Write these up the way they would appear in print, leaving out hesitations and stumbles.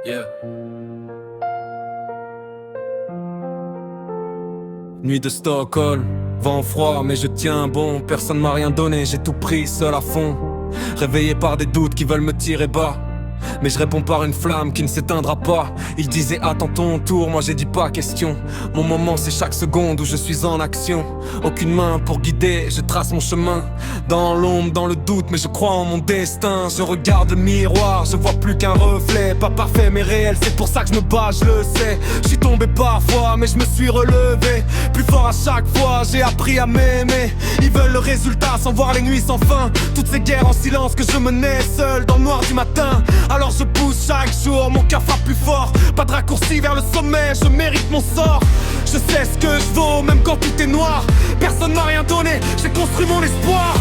Yeah. Nuit de Stockholm, vent froid mais je tiens bon. Personne m'a rien donné, j'ai tout pris seul à fond. Réveillé par des doutes qui veulent me tirer bas, mais je réponds par une flamme qui ne s'éteindra pas. Il disait attends ton tour, moi j'ai dit pas question. Mon moment c'est chaque seconde où je suis en action. Aucune main pour guider, je trace mon chemin. Dans l'ombre, dans le doute, mais je crois en mon destin. Je regarde le miroir, je vois plus qu'un reflet. Pas parfait mais réel, c'est pour ça que je me bats, je le sais. Je suis tombé parfois mais je me suis relevé. Plus fort à chaque fois, j'ai appris à m'aimer. Ils veulent le résultat sans voir les nuits sans fin. Toutes ces guerres en silence que je menais seul dans le noir du matin. Alors je pousse chaque jour, mon cœur frappe plus fort. Pas de raccourci vers le sommet, je mérite mon sort. Je sais ce que je vaux, même quand tout est noir. Personne m'a rien donné, j'ai construit mon espoir.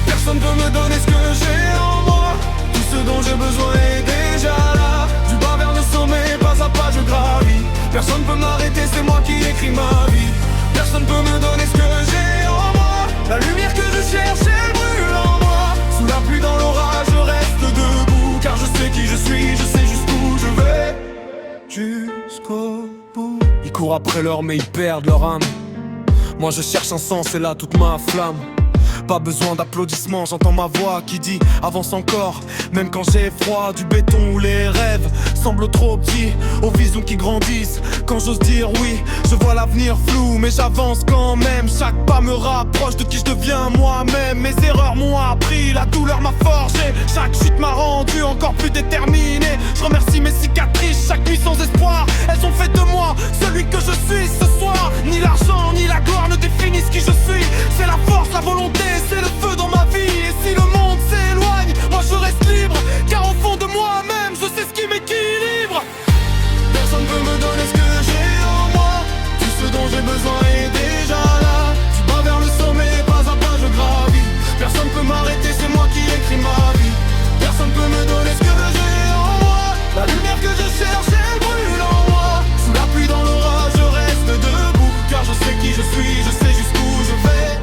Personne peut me donner ce que j'ai en moi. Tout ce dont j'ai besoin est déjà là. Du bas vers le sommet, pas à pas je gravis. Personne peut m'arrêter, c'est moi qui écris ma vie. Personne peut me donner ce que j'ai en moi. La lumière que je cherche, elle brûle en moi. Sous la pluie, dans l'orage, je reste debout. Car je sais qui je suis, je sais jusqu'où je vais. Jusqu'au bout. Ils courent après l'or mais ils perdent leur âme. Moi je cherche un sens et là toute ma flamme. Pas besoin d'applaudissements, j'entends ma voix qui dit avance encore. Même quand j'ai froid, du béton où les rêves semblent trop petits, aux visions qui grandissent. Quand j'ose dire oui, je vois l'avenir flou, mais j'avance quand même. Chaque pas me rapproche de qui je deviens moi-même. Mes erreurs m'ont appris, la douleur m'a forgé. Chaque chute m'a rendu encore plus déterminé. Je remercie mes cicatrices, chaque nuit sans espoir. Elles ont fait de moi celui que je suis ce soir. Ni l'argent, ni la gloire ne définissent qui je suis. C'est la force, la volonté, c'est le feu dans ma vie. Et si le monde s'éloigne, moi je reste libre. Car au fond de moi-même, je sais ce qui m'équilibre. Personne peut me donner ce que j'ai en moi. Tout ce dont j'ai besoin est déjà là. Du bas vers le sommet, pas à pas je gravis. Personne peut m'arrêter, c'est moi qui écris ma vie. Personne peut me donner ce que j'ai en moi. La lumière que je cherche, elle brûle en moi. Sous la pluie, dans l'orage, je reste debout. Car je sais qui je suis, je sais jusqu'où je vais.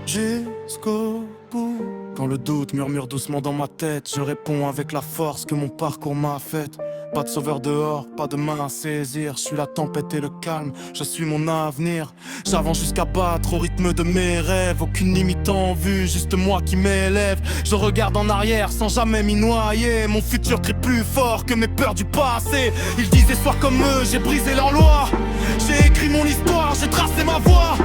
Jusqu'au bout. Quand le doute murmure doucement dans ma tête, je réponds avec la force que mon parcours m'a faite. Pas de sauveur dehors, pas de main à saisir. Je suis la tempête et le calme, je suis mon avenir. J'avance jusqu'à battre au rythme de mes rêves. Aucune limite en vue, juste moi qui m'élève. Je regarde en arrière sans jamais m'y noyer. Mon futur crie plus fort que mes peurs du passé. Ils disaient sois comme eux, j'ai brisé leur loi. J'ai écrit mon histoire, j'ai tracé ma voie.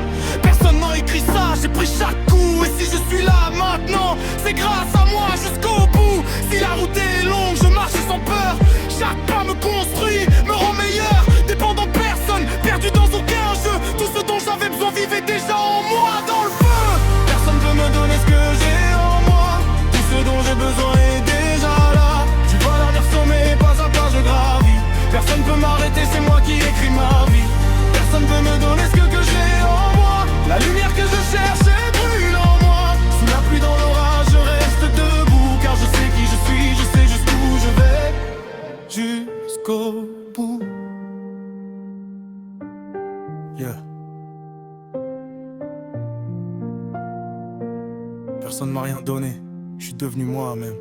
Personne n'a écrit ça, j'ai pris chaque coup. Et si je suis là maintenant, c'est grâce à moi jusqu'au bout. Si la route est longue, je marche sans peur. Chaque pas me construit, me rend meilleur. Dépendant de personne, perdu dans aucun jeu. Tout ce dont j'avais besoin vivait déjà en moi, dans le feu. Personne peut me donner ce que j'ai en moi. Tout ce dont j'ai besoin est déjà là. Du bas vers le sommet, pas à pas je gravis. Personne peut m'arrêter, c'est moi qui écris ma vie. Personne peut me donner ce que j'ai en moi. La lumière que je cherche, elle brûle en moi. Sous la pluie, dans l'orage, je reste debout. Car je sais qui je suis, je sais jusqu'où je vais. Jusqu'au bout. Yeah. Personne m'a rien donné, je suis devenu moi-même.